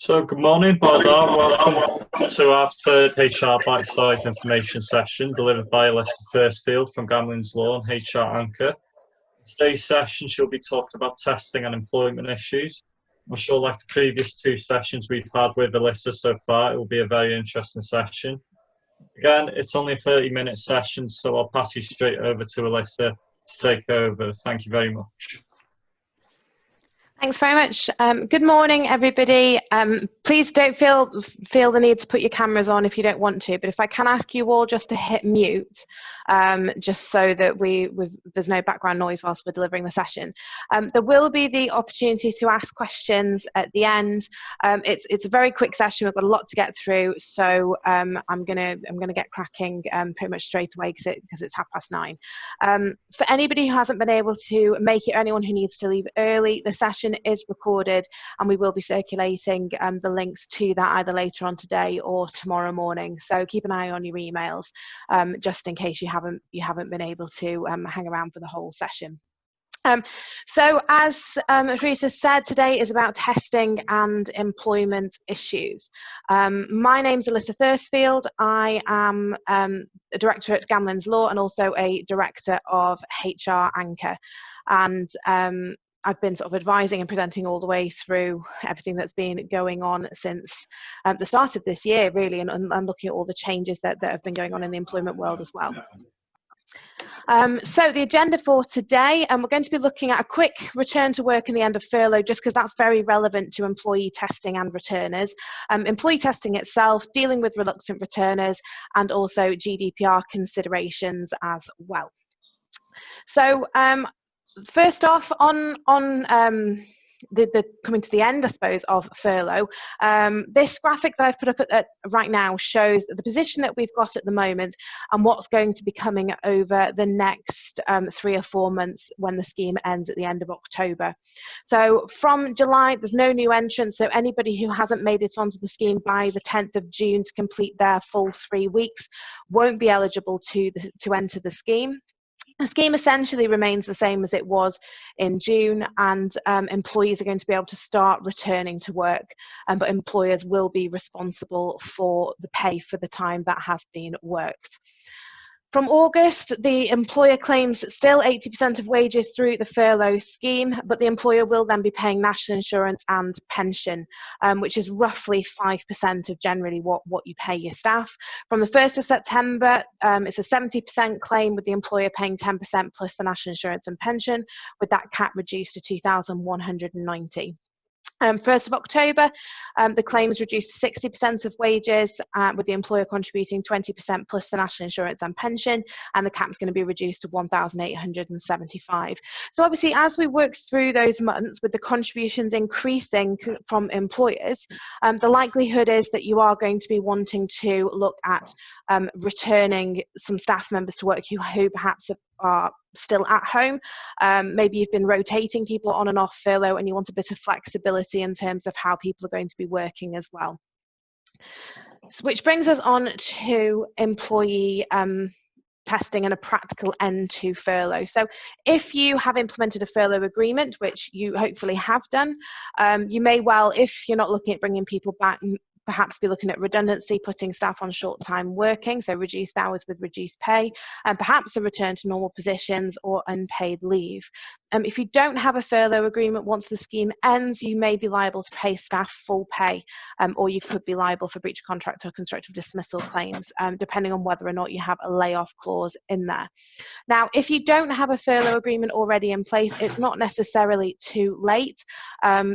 So good morning, Bardar. Welcome to our third HR bite-sized information session delivered by Alyssa Thursfield from Gambling's Law and HR Anchor. In today's session, she'll be talking about testing and employment issues. I'm sure like the previous two sessions we've had with Alyssa so far, it will be a very interesting session. Again, it's only a 30-minute session, so I'll pass you straight over to Alyssa to take over. Thank you very much. Thanks very much. Good morning, everybody. Please don't feel the need to put your cameras on if you don't want to, but if I can ask you all just to hit mute, just so that there's no background noise whilst we're delivering the session. There will be the opportunity to ask questions at the end. It's a very quick session. We've got a lot to get through, so I'm gonna get cracking pretty much straight away because it's 9:30. For anybody who hasn't been able to make it, or anyone who needs to leave early, the session is recorded and we will be circulating the links to that either later on today or tomorrow morning, so keep an eye on your emails just in case you haven't been able to hang around for the whole session. So as Rita said, today is about testing and employment issues. My name's Alyssa Thursfield. I am a director at Gambling's Law and also a director of HR Anchor, and I've been sort of advising and presenting all the way through everything that's been going on since the start of this year, really, and looking at all the changes that have been going on in the employment world as well. So the agenda for today, we're going to be looking at a quick return to work and the end of furlough, just because that's very relevant to employee testing and returners. Employee testing itself, dealing with reluctant returners, and also GDPR considerations as well. So first off, on the coming to the end, I suppose, of furlough, this graphic that I've put up right now shows the position that we've got at the moment and what's going to be coming over the next 3 or 4 months when the scheme ends at the end of October. So from July, there's no new entrants, so anybody who hasn't made it onto the scheme by the 10th of June to complete their full 3 weeks won't be eligible to enter the scheme. The scheme essentially remains the same as it was in June, and employees are going to be able to start returning to work, but employers will be responsible for the pay for the time that has been worked. From August, the employer claims still 80% of wages through the furlough scheme, but the employer will then be paying national insurance and pension, which is roughly 5% of generally what you pay your staff. From the 1st of September, it's a 70% claim, with the employer paying 10% plus the national insurance and pension, with that cap reduced to $2,190. 1st of October, the claim is reduced to 60% of wages, with the employer contributing 20% plus the national insurance and pension, and the cap is going to be reduced to $1,875. So obviously, as we work through those months with the contributions increasing from employers, the likelihood is that you are going to be wanting to look at returning some staff members to work who perhaps are still at home. Maybe you've been rotating people on and off furlough and you want a bit of flexibility in terms of how people are going to be working as well. So, which brings us on to employee testing and a practical end to furlough. So if you have implemented a furlough agreement, which you hopefully have done, you may well, if you're not looking at bringing people back, perhaps be looking at redundancy, putting staff on short-time working, so reduced hours with reduced pay, and perhaps a return to normal positions or unpaid leave. If you don't have a furlough agreement, once the scheme ends, you may be liable to pay staff full pay, or you could be liable for breach of contract or constructive dismissal claims, depending on whether or not you have a layoff clause in there. Now, if you don't have a furlough agreement already in place, it's not necessarily too late,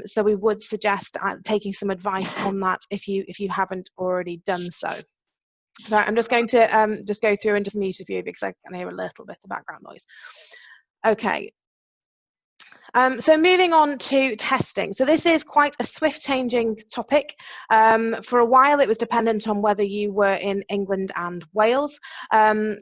so we would suggest taking some advice on that if you haven't already done so. So I'm just going to just go through and just mute a few because I can hear a little bit of background noise. Okay. So moving on to testing. So this is quite a swift changing topic. For a while it was dependent on whether you were in England and Wales.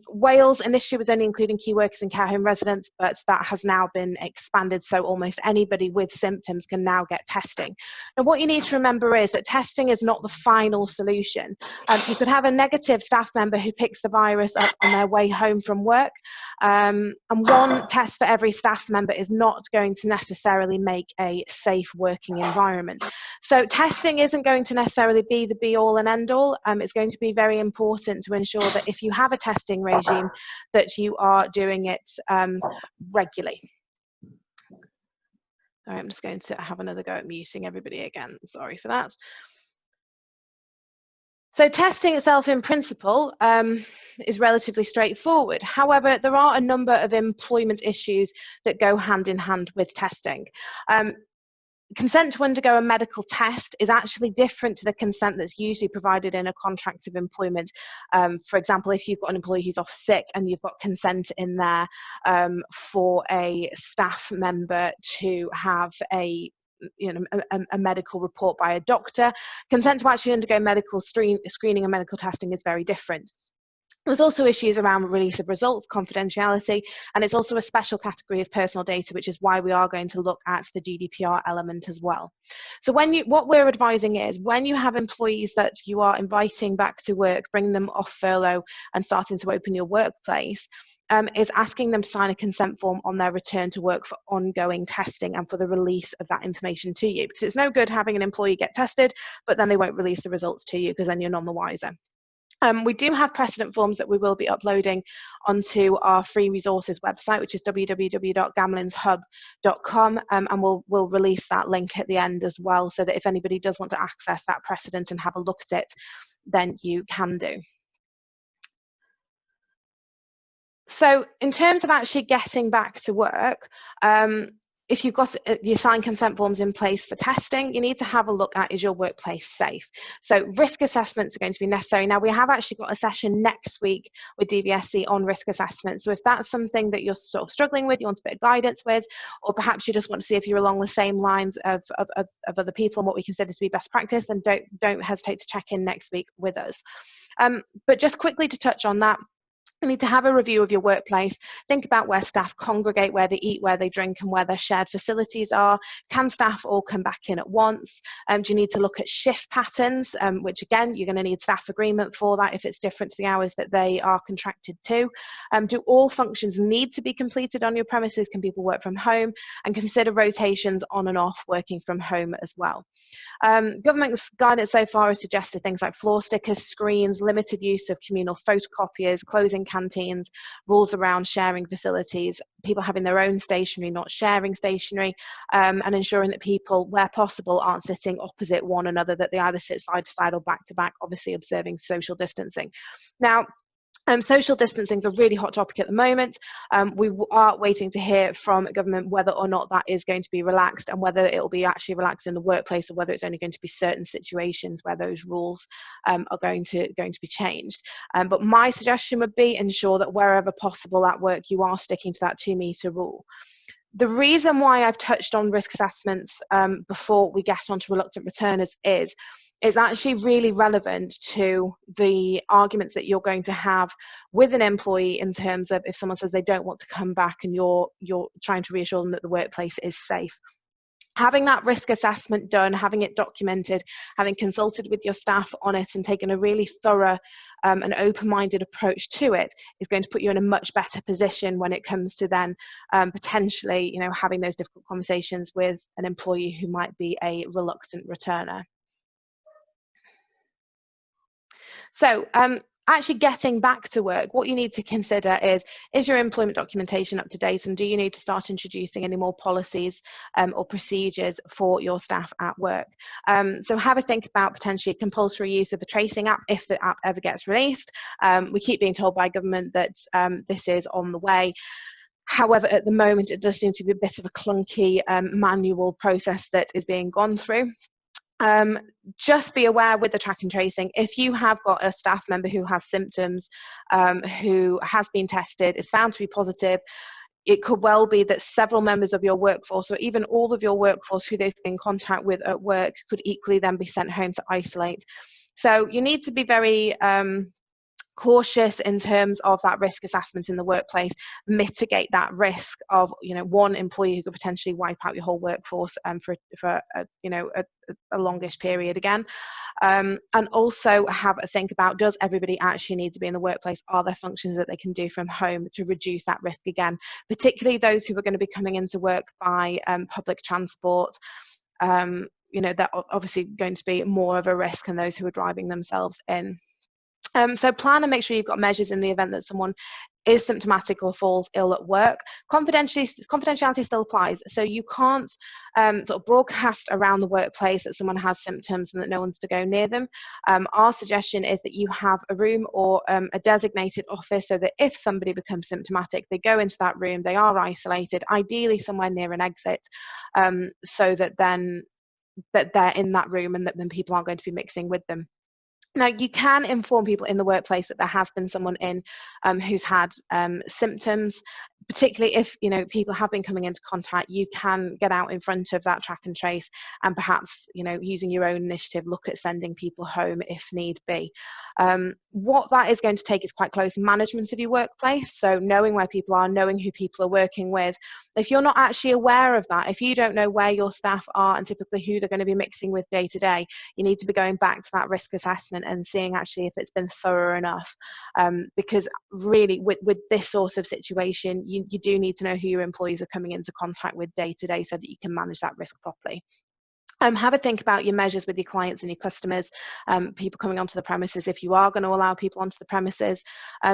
Wales initially was only including key workers and care home residents, but that has now been expanded, so almost anybody with symptoms can now get testing. And what you need to remember is that testing is not the final solution. You could have a negative staff member who picks the virus up on their way home from work, and one test for every staff member is not going to necessarily make a safe working environment. So testing isn't going to necessarily be the be-all and end-all. It's going to be very important to ensure that if you have a testing regime, that you are doing it regularly. All right, I'm just going to have another go at muting everybody again. Sorry for that. So testing itself in principle is relatively straightforward. However, there are a number of employment issues that go hand in hand with testing. Consent to undergo a medical test is actually different to the consent that's usually provided in a contract of employment. For example, if you've got an employee who's off sick and you've got consent in there for a staff member to have a medical report by a doctor, consent to actually undergo medical screening and medical testing is very different. There's also issues around release of results, confidentiality, and it's also a special category of personal data, which is why we are going to look at the GDPR element as well. So what we're advising is when you have employees that you are inviting back to work, bring them off furlough and starting to open your workplace, is asking them to sign a consent form on their return to work for ongoing testing and for the release of that information to you. Because it's no good having an employee get tested, but then they won't release the results to you because then you're none the wiser. We do have precedent forms that we will be uploading onto our free resources website, which is www.gamlinshub.com, and we'll release that link at the end as well, so that if anybody does want to access that precedent and have a look at it, then you can do. So in terms of actually getting back to work, if you've got your signed consent forms in place for testing, you need to have a look at, is your workplace safe? So risk assessments are going to be necessary. Now, we have actually got a session next week with DVSC on risk assessments. So if that's something that you're sort of struggling with, you want a bit of guidance with, or perhaps you just want to see if you're along the same lines of other people and what we consider to be best practice, then don't hesitate to check in next week with us. But just quickly to touch on that, you need to have a review of your workplace. Think about where staff congregate, where they eat, where they drink, and where their shared facilities are. Can staff all come back in at once? Do you need to look at shift patterns, which again, you're going to need staff agreement for that if it's different to the hours that they are contracted to. Do all functions need to be completed on your premises? Can people work from home? And consider rotations on and off working from home as well. Government's guidance so far has suggested things like floor stickers, screens, limited use of communal photocopiers, closing canteens, rules around sharing facilities, people having their own stationery, not sharing stationery, and ensuring that people, where possible, aren't sitting opposite one another, that they either sit side to side or back to back, obviously observing social distancing. Now, social distancing is a really hot topic at the moment. We are waiting to hear from government whether or not that is going to be relaxed, and whether it will be actually relaxed in the workplace, or whether it's only going to be certain situations where those rules are going to be changed. But my suggestion would be ensure that wherever possible at work you are sticking to that 2-metre rule. The reason why I've touched on risk assessments before we get onto reluctant returners is actually really relevant to the arguments that you're going to have with an employee in terms of if someone says they don't want to come back and you're trying to reassure them that the workplace is safe. Having that risk assessment done, having it documented, having consulted with your staff on it and taken a really thorough and open-minded approach to it is going to put you in a much better position when it comes to then potentially, having those difficult conversations with an employee who might be a reluctant returner. So actually getting back to work, what you need to consider is your employment documentation up to date, and do you need to start introducing any more policies or procedures for your staff at work? So have a think about potentially compulsory use of a tracing app if the app ever gets released. We keep being told by government that this is on the way. However, at the moment, it does seem to be a bit of a clunky manual process that is being gone through. Just be aware with the track and tracing, if you have got a staff member who has symptoms, who has been tested, is found to be positive, it could well be that several members of your workforce, or even all of your workforce who they've been in contact with at work, could equally then be sent home to isolate. So you need to be very cautious in terms of that risk assessment in the workplace, mitigate that risk of one employee who could potentially wipe out your whole workforce for a longish period again, and also have a think about, does everybody actually need to be in the workplace? Are there functions that they can do from home to reduce that risk again, particularly those who are going to be coming into work by public transport? they're obviously going to be more of a risk than those who are driving themselves in. So plan and make sure you've got measures in the event that someone is symptomatic or falls ill at work. Confidentiality still applies, so you can't sort of broadcast around the workplace that someone has symptoms and that no one's to go near them. Our suggestion is that you have a room or a designated office, so that if somebody becomes symptomatic, they go into that room, they are isolated, ideally somewhere near an exit, so that then that they're in that room and that then people aren't going to be mixing with them. Now, you can inform people in the workplace that there has been someone in who's had symptoms, particularly if people have been coming into contact. You can get out in front of that track and trace, and perhaps using your own initiative, look at sending people home if need be. What that is going to take is quite close management of your workplace, so knowing where people are, knowing who people are working with. If you're not actually aware of that, if you don't know where your staff are and typically who they're going to be mixing with day to day, you need to be going back to that risk assessment and seeing actually if it's been thorough enough, because really with this sort of situation, you do need to know who your employees are coming into contact with day to day so that you can manage that risk properly. Have a think about your measures with your clients and your customers, people coming onto the premises. If you are going to allow people onto the premises,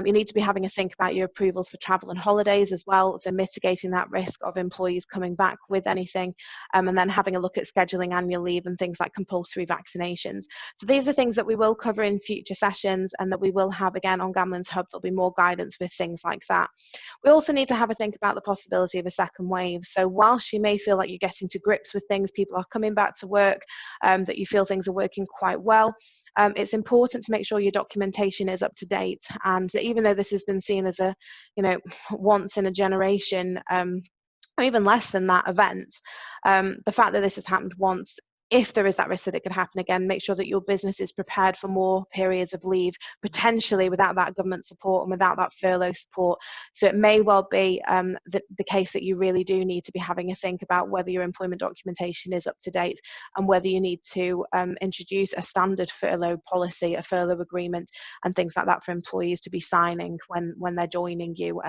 you need to be having a think about your approvals for travel and holidays as well, so mitigating that risk of employees coming back with anything, and then having a look at scheduling annual leave and things like compulsory vaccinations. So these are things that we will cover in future sessions, and that we will have again on Gamlen's Hub. There'll be more guidance with things like that. We also need to have a think about the possibility of a second wave. So whilst you may feel like you're getting to grips with things, people are coming back to work, that you feel things are working quite well, it's important to make sure your documentation is up to date, and even though this has been seen as a once in a generation or even less than that event, the fact that this has happened once, if there is that risk that it could happen again, make sure that your business is prepared for more periods of leave, potentially without that government support and without that furlough support. So it may well be the case that you really do need to be having a think about whether your employment documentation is up to date, and whether you need to introduce a standard furlough policy, a furlough agreement, and things like that for employees to be signing when they're joining you.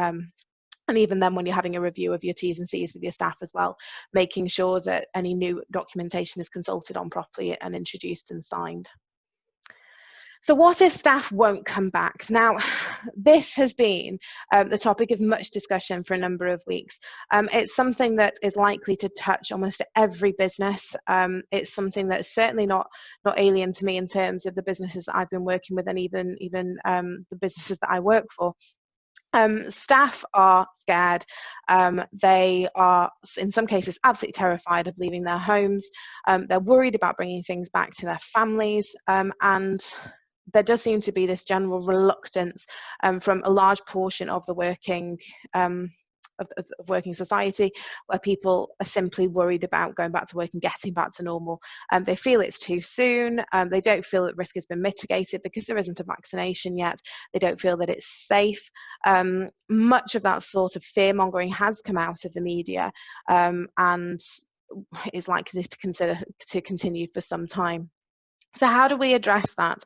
And even then, when you're having a review of your T's and C's with your staff as well, making sure that any new documentation is consulted on properly and introduced and signed. So what if staff won't come back? Now, this has been the topic of much discussion for a number of weeks. It's something that is likely to touch almost every business. It's something that is certainly not alien to me in terms of the businesses that I've been working with, and even the businesses that I work for. Staff are scared. They are, in some cases, absolutely terrified of leaving their homes. They're worried about bringing things back to their families, and there does seem to be this general reluctance from a large portion of the working society, where people are simply worried about going back to work and getting back to normal. They feel it's too soon. They don't feel that risk has been mitigated because there isn't a vaccination yet. They don't feel that it's safe. Much of that sort of fear mongering has come out of the media, and is likely to continue for some time. So how do we address that?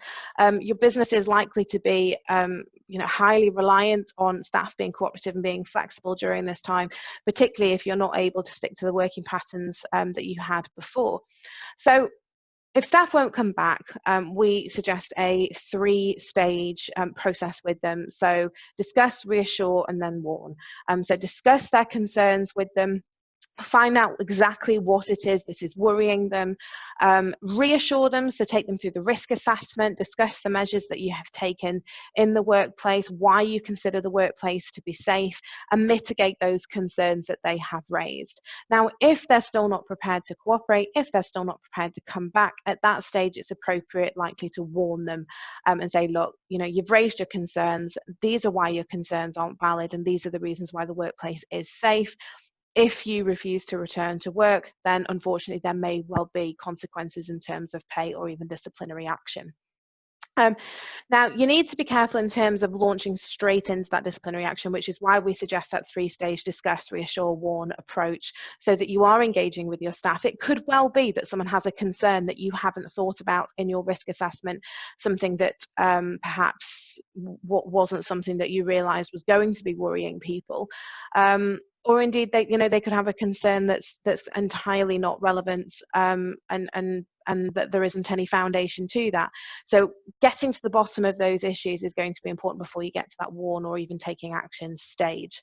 Your business is likely to be highly reliant on staff being cooperative and being flexible during this time, particularly if you're not able to stick to the working patterns that you had before. So if staff won't come back, we suggest a 3-stage process with them. So discuss, reassure, and then warn. So discuss their concerns with them. Find out exactly what it is that is worrying them, reassure them, so take them through the risk assessment, discuss the measures that you have taken in the workplace, why you consider the workplace to be safe, and mitigate those concerns that they have raised. Now, if they're still not prepared to cooperate, if they're still not prepared to come back, at that stage it's appropriate likely to warn them and say, look, you've raised your concerns, these are why your concerns aren't valid, and these are the reasons why the workplace is safe. If you refuse to return to work, then unfortunately there may well be consequences in terms of pay or even disciplinary action. Now, you need to be careful in terms of launching straight into that disciplinary action, which is why we suggest that 3-stage discuss, reassure, warn approach, so that you are engaging with your staff. It could well be that someone has a concern that you haven't thought about in your risk assessment, something that perhaps wasn't something that you realised was going to be worrying people. or indeed they could have a concern that's entirely not relevant, and that there isn't any foundation to that. So getting to the bottom of those issues is going to be important before you get to that warn or even taking action stage.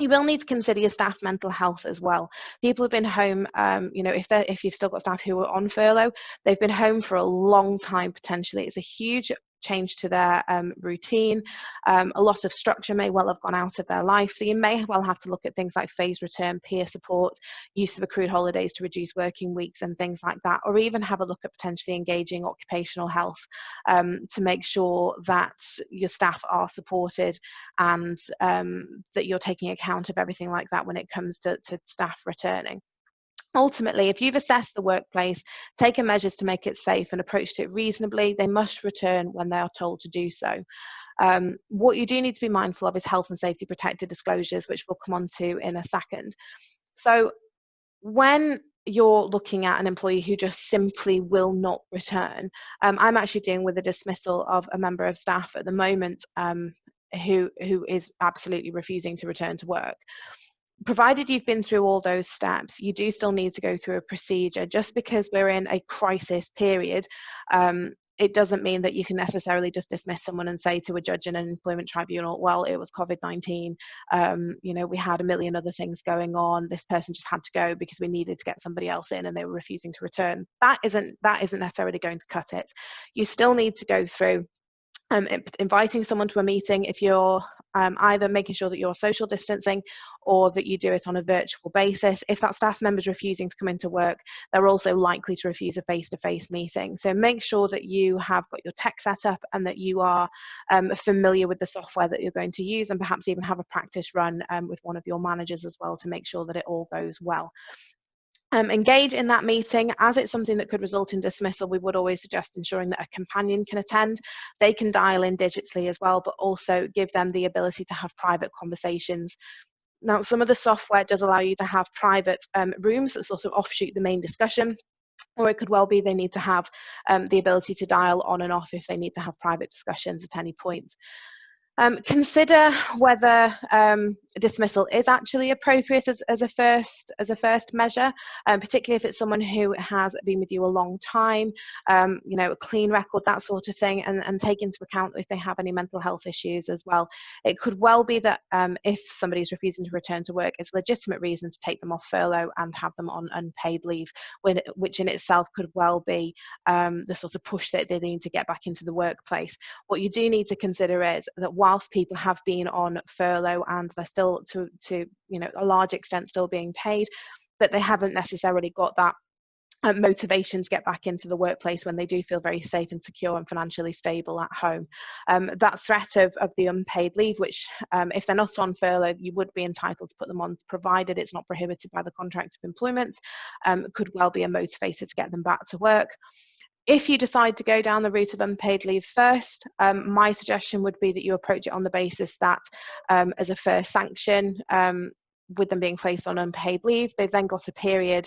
You will need to consider your staff mental health as well. People have been home, if you've still got staff who are on furlough, they've been home for a long time potentially. It's a huge change to their routine. A lot of structure may well have gone out of their life. So you may well have to look at things like phased return, peer support, use of accrued holidays to reduce working weeks and things like that, or even have a look at potentially engaging occupational health to make sure that your staff are supported and that you're taking account of everything like that when it comes to staff returning. Ultimately, if you've assessed the workplace, taken measures to make it safe and approached it reasonably, they must return when they are told to do so. What you do need to be mindful of is health and safety protected disclosures, which we'll come on to in a second. So when you're looking at an employee who just simply will not return, I'm actually dealing with a dismissal of a member of staff at the moment who is absolutely refusing to return to work. Provided you've been through all those steps, you do still need to go through a procedure. Just because we're in a crisis period, it doesn't mean that you can necessarily just dismiss someone and say to a judge in an employment tribunal, well, it was COVID-19, we had a million other things going on, this person just had to go because we needed to get somebody else in and they were refusing to return. That isn't necessarily going to cut it. You still need to go through inviting someone to a meeting if you're either making sure that you're social distancing or that you do it on a virtual basis. If that staff member is refusing to come into work, they're also likely to refuse a face-to-face meeting. So make sure that you have got your tech set up and that you are familiar with the software that you're going to use, and perhaps even have a practice run with one of your managers as well to make sure that it all goes well. Engage in that meeting. As it's something that could result in dismissal, we would always suggest ensuring that a companion can attend. They can dial in digitally as well, but also give them the ability to have private conversations. Now, some of the software does allow you to have private rooms that sort of offshoot the main discussion, or it could well be they need to have the ability to dial on and off if they need to have private discussions at any point. Consider whether dismissal is actually appropriate as a first measure, particularly if it's someone who has been with you a long time, a clean record, that sort of thing, and take into account if they have any mental health issues as well. It could well be that if somebody's refusing to return to work, it's a legitimate reason to take them off furlough and have them on unpaid leave, which in itself could well be the sort of push that they need to get back into the workplace. What you do need to consider is that whilst people have been on furlough and they're still to a large extent still being paid, that they haven't necessarily got that motivation to get back into the workplace when they do feel very safe and secure and financially stable at home. That threat of the unpaid leave, which if they're not on furlough, you would be entitled to put them on, provided it's not prohibited by the contract of employment, could well be a motivator to get them back to work. If you decide to go down the route of unpaid leave first, my suggestion would be that you approach it on the basis that as a first sanction, with them being placed on unpaid leave, they've then got a period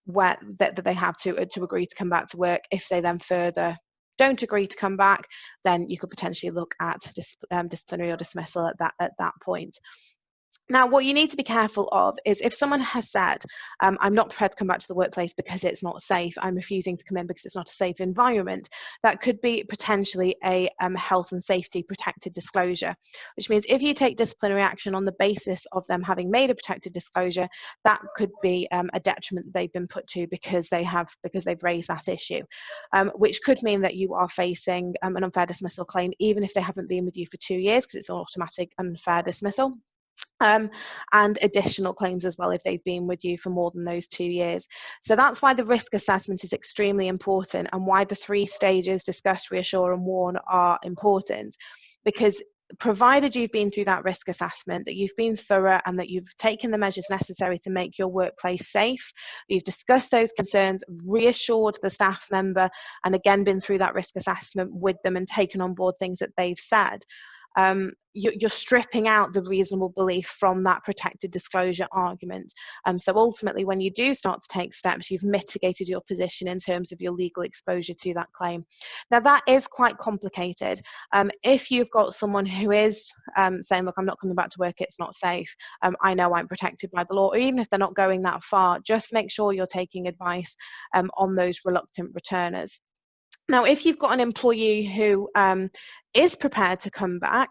where that they have to agree to come back to work. If they then further don't agree to come back, then you could potentially look at disciplinary or dismissal at that point. Now, what you need to be careful of is if someone has said, I'm not prepared to come back to the workplace because it's not safe, I'm refusing to come in because it's not a safe environment, that could be potentially a health and safety protected disclosure, which means if you take disciplinary action on the basis of them having made a protected disclosure, that could be a detriment that they've been put to because they've raised that issue, which could mean that you are facing an unfair dismissal claim, even if they haven't been with you for 2 years, because it's an automatic unfair dismissal. And additional claims as well if they've been with you for more than those 2 years. So that's why the risk assessment is extremely important, and why the 3 stages, discuss, reassure and warn, are important, because provided you've been through that risk assessment, that you've been thorough and that you've taken the measures necessary to make your workplace safe, you've discussed those concerns, reassured the staff member, and again been through that risk assessment with them and taken on board things that they've said, you're stripping out the reasonable belief from that protected disclosure argument. So ultimately, when you do start to take steps, you've mitigated your position in terms of your legal exposure to that claim. Now, that is quite complicated. If you've got someone who is saying, look, I'm not coming back to work, it's not safe, I know I'm protected by the law, or even if they're not going that far, just make sure you're taking advice on those reluctant returners. Now, if you've got an employee who is prepared to come back,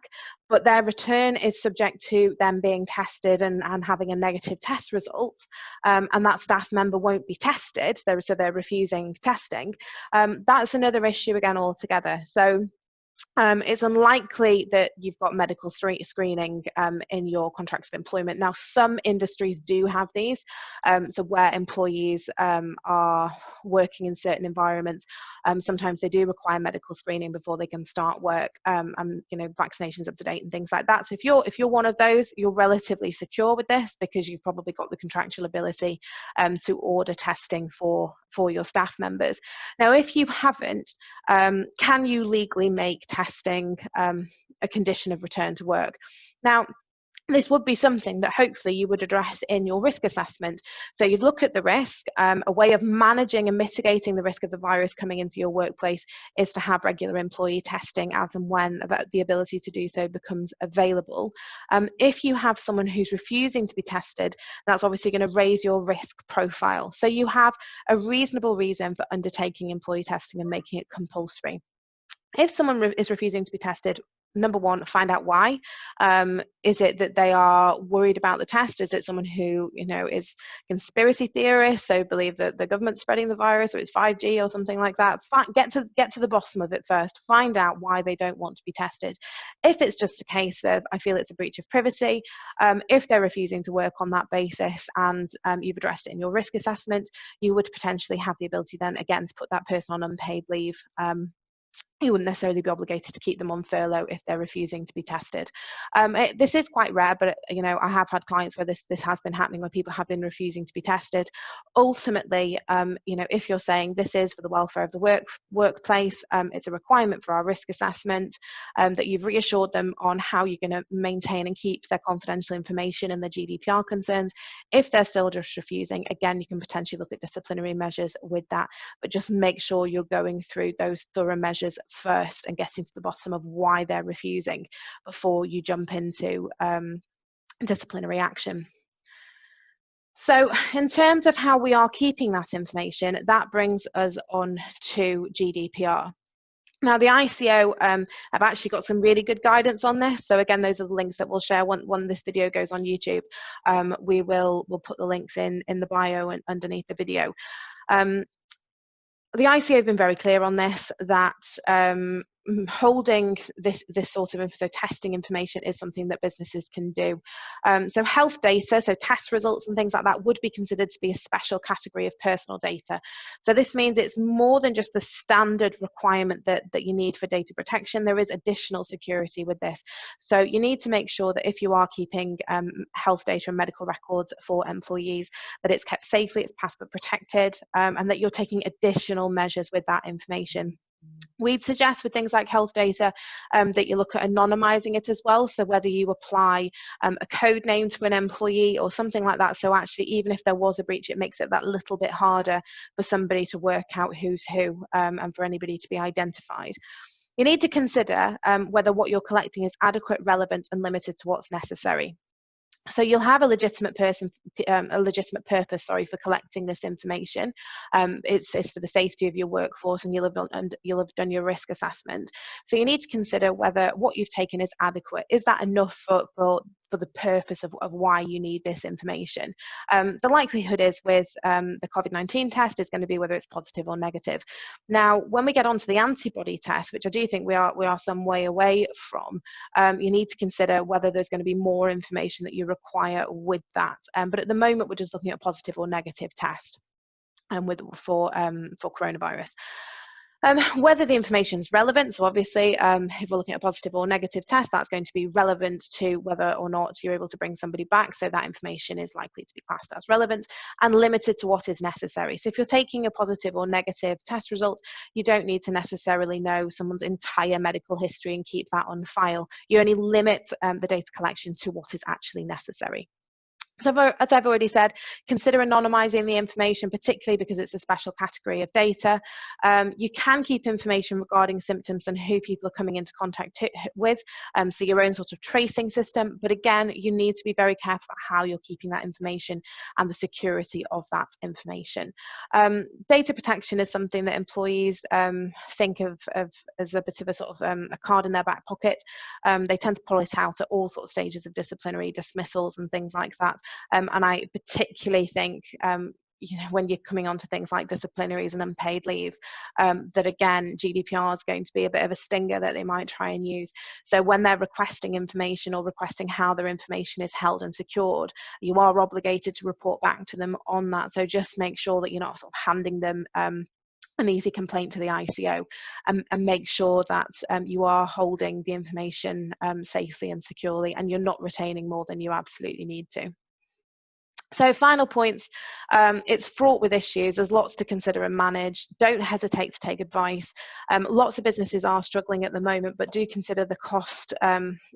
but their return is subject to them being tested and having a negative test result, and that staff member won't be tested, so they're refusing testing, that's another issue again altogether. So it's unlikely that you've got medical screening in your contracts of employment. Now, some industries do have these, so where employees are working in certain environments, sometimes they do require medical screening before they can start work, and vaccinations up to date and things like that. So if you're one of those, you're relatively secure with this because you've probably got the contractual ability to order testing for your staff members. Now, if you haven't, can you legally make testing a condition of return to work? Now, this would be something that hopefully you would address in your risk assessment. So you'd look at the risk. A way of managing and mitigating the risk of the virus coming into your workplace is to have regular employee testing as and when the ability to do so becomes available. If you have someone who's refusing to be tested, that's obviously going to raise your risk profile. So you have a reasonable reason for undertaking employee testing and making it compulsory. If someone is refusing to be tested, number one, find out why. Is it that they are worried about the test? Is it someone who is conspiracy theorist, so believe that the government's spreading the virus, or it's 5G or something like that? Get to the bottom of it first. Find out why they don't want to be tested. If it's just a case of I feel it's a breach of privacy, if they're refusing to work on that basis and you've addressed it in your risk assessment, you would potentially have the ability then again to put that person on unpaid leave. You wouldn't necessarily be obligated to keep them on furlough if they're refusing to be tested. This is quite rare, but I have had clients where this has been happening, where people have been refusing to be tested. Ultimately, if you're saying this is for the welfare of the workplace, it's a requirement for our risk assessment, that you've reassured them on how you're going to maintain and keep their confidential information and the GDPR concerns. If they're still just refusing, again, you can potentially look at disciplinary measures with that, but just make sure you're going through those thorough measures first and getting to the bottom of why they're refusing before you jump into disciplinary action. So in terms of how we are keeping that information, that brings us on to GDPR. Now, the ICO have actually got some really good guidance on this. So again, those are the links that we'll share when this video goes on YouTube. We'll put the links in the bio and underneath the video. The ICO have been very clear on this, that holding this sort of testing information is something that businesses can do. So health data, so test results and things like that, would be considered to be a special category of personal data. So this means it's more than just the standard requirement that you need for data protection. There is additional security with this. So you need to make sure that if you are keeping health data and medical records for employees, that it's kept safely, it's password protected, and that you're taking additional measures with that information. We'd suggest with things like health data that you look at anonymizing it as well. So whether you apply a code name to an employee or something like that. So actually, even if there was a breach, it makes it that little bit harder for somebody to work out who's who and for anybody to be identified. You need to consider whether what you're collecting is adequate, relevant, and limited to what's necessary. So you'll have a legitimate purpose, for collecting this information. It's for the safety of your workforce, and you'll have done your risk assessment. So you need to consider whether what you've taken is adequate. Is that enough for the purpose of why you need this information? The likelihood is with the COVID-19 test is going to be whether it's positive or negative. Now, when we get onto the antibody test, which I do think we are some way away from, you need to consider whether there's going to be more information that you require with that. But at the moment, we're just looking at positive or negative test for coronavirus. Whether the information is relevant, so obviously if we're looking at a positive or negative test, that's going to be relevant to whether or not you're able to bring somebody back, so that information is likely to be classed as relevant, and limited to what is necessary. So if you're taking a positive or negative test result, you don't need to necessarily know someone's entire medical history and keep that on file. You only limit the data collection to what is actually necessary. So as I've already said, consider anonymising the information, particularly because it's a special category of data. You can keep information regarding symptoms and who people are coming into contact with, so your own sort of tracing system. But again, you need to be very careful about how you're keeping that information and the security of that information. Data protection is something that employees think of as a bit of a sort of a card in their back pocket. They tend to pull it out at all sorts of stages of disciplinary dismissals and things like that. And I particularly think, when you're coming on to things like disciplinaries and unpaid leave, that again, GDPR is going to be a bit of a stinger that they might try and use. So when they're requesting information or requesting how their information is held and secured, you are obligated to report back to them on that. So just make sure that you're not sort of handing them an easy complaint to the ICO, and make sure that you are holding the information safely and securely, and you're not retaining more than you absolutely need to. So final points, it's fraught with issues. There's lots to consider and manage. Don't hesitate to take advice. Lots of businesses are struggling at the moment, but do consider the cost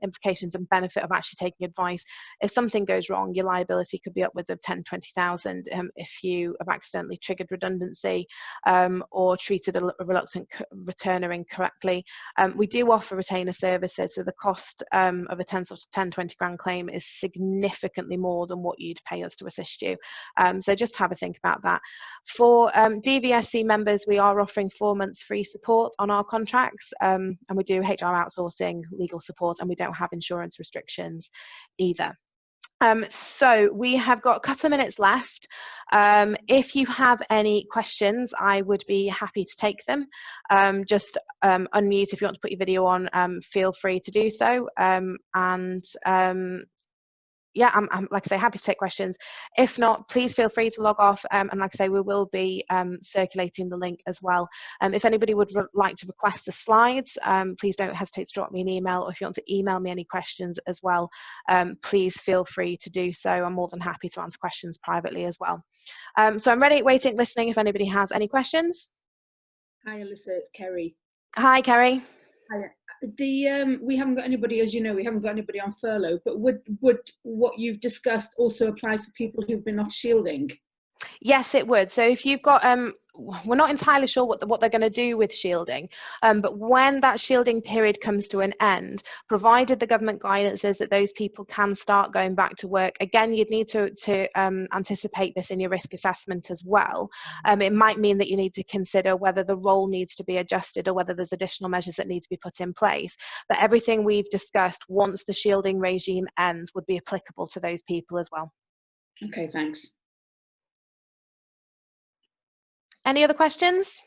implications and benefit of actually taking advice. If something goes wrong, your liability could be upwards of 10, 20,000 if you have accidentally triggered redundancy or treated a reluctant returner incorrectly. We do offer retainer services, so the cost of a 10, 20 grand claim is significantly more than what you'd pay us to assist you. So just have a think about that. For DVSC members, we are offering 4 months free support on our contracts, and we do HR outsourcing, legal support, and we don't have insurance restrictions either. So we have got a couple of minutes left. If you have any questions, I would be happy to take them. Just unmute if you want to put your video on, feel free to do so. Yeah, I'm like I say, happy to take questions. If not, please feel free to log off, and like I say, we will be circulating the link as well. If anybody would like to request the slides, please don't hesitate to drop me an email, or if you want to email me any questions as well, please feel free to do so. I'm more than happy to answer questions privately as well. So I'm ready, waiting, listening if anybody has any questions. Hi Alyssa, it's Kerry. Hi Kerry. Hi. We haven't got anybody, as you know, we haven't got anybody on furlough, but would what you've discussed also apply for people who've been off shielding? Yes, it would. So if you've got, we're not entirely sure what they're going to do with shielding, but when that shielding period comes to an end, provided the government guidance is that those people can start going back to work, again, you'd need to anticipate this in your risk assessment as well. It might mean that you need to consider whether the role needs to be adjusted or whether there's additional measures that need to be put in place. But everything we've discussed, once the shielding regime ends, would be applicable to those people as well. Okay, thanks. Any other questions?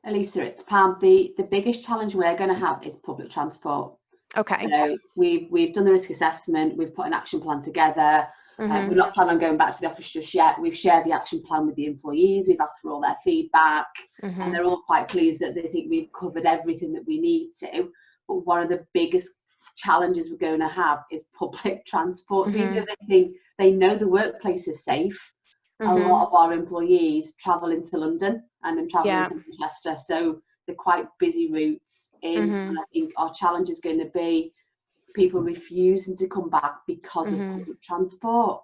Elisa, it's Pam. The biggest challenge we're going to have is public transport. Okay. So we've done the risk assessment, we've put an action plan together. We're not planning on going back to the office just yet. We've shared the action plan with the employees, we've asked for all their feedback, and they're all quite pleased that they think we've covered everything that we need to. But one of the biggest challenges we're going to have is public transport. So even if they think they know the workplace is safe, a lot of our employees travel into London and then travel into Manchester, so they're quite busy routes in. And I think our challenge is going to be people refusing to come back because of public transport.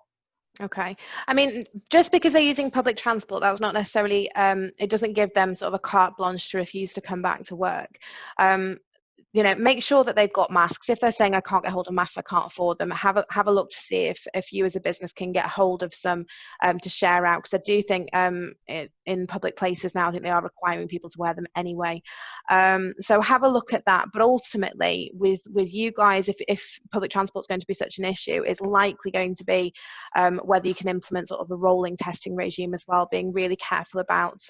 Okay. I mean, just because they're using public transport, that's not necessarily, it doesn't give them sort of a carte blanche to refuse to come back to work. You know, make sure that they've got masks. If they're saying I can't get hold of masks, I can't afford them, have a look to see if you as a business can get hold of some to share out, because I do think in public places now, I think they are requiring people to wear them anyway. So have a look at that. But ultimately, with you guys, if public transport is going to be such an issue, it's likely going to be whether you can implement sort of a rolling testing regime as well, being really careful about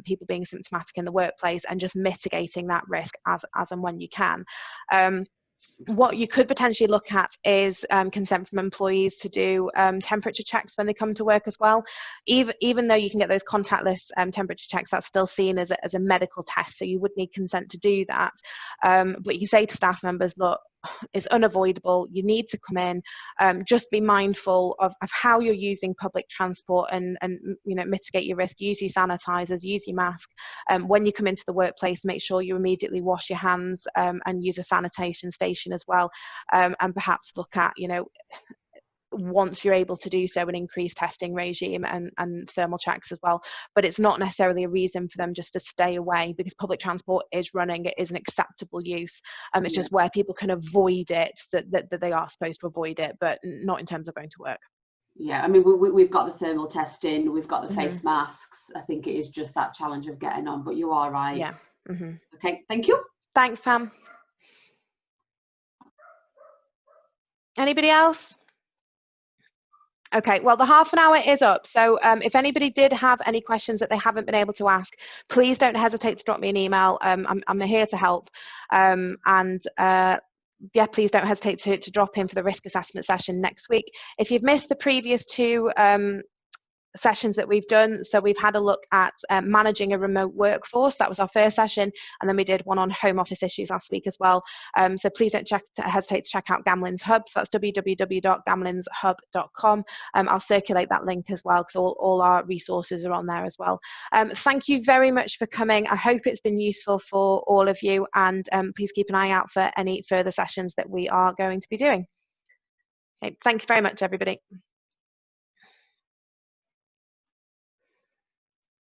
people being symptomatic in the workplace and just mitigating that risk as and when you can. What you could potentially look at is consent from employees to do temperature checks when they come to work as well. Even though you can get those contactless temperature checks, that's still seen as a medical test, so you would need consent to do that. But you can say to staff members, look, it's unavoidable, you need to come in, just be mindful of how you're using public transport, and you know, mitigate your risk, use your sanitizers, use your mask. When you come into the workplace, make sure you immediately wash your hands and use a sanitation station as well, and perhaps look at, you know, once you're able to do so, an increased testing regime and thermal checks as well. But it's not necessarily a reason for them just to stay away, because public transport is running, it is an acceptable use. It's just where people can avoid it that they are supposed to avoid it, but not in terms of going to work. Yeah, I mean, we've got the thermal testing, we've got the face masks. I think it is just that challenge of getting on, but you are right. Yeah. Okay, thank you. Thanks, Pam. Anybody else? Okay, well, the half an hour is up. So if anybody did have any questions that they haven't been able to ask, please don't hesitate to drop me an email. I'm here to help. Yeah, please don't hesitate to drop in for the risk assessment session next week. If you've missed the previous two sessions that we've done, so we've had a look at managing a remote workforce. That was our first session, and then we did one on home office issues last week as well. So please don't hesitate to check out Gamlin's Hub. So that's www.gamlinshub.com. I'll circulate that link as well, because all our resources are on there as well. Thank you very much for coming. I hope it's been useful for all of you, and please keep an eye out for any further sessions that we are going to be doing. Okay, thank you very much, everybody.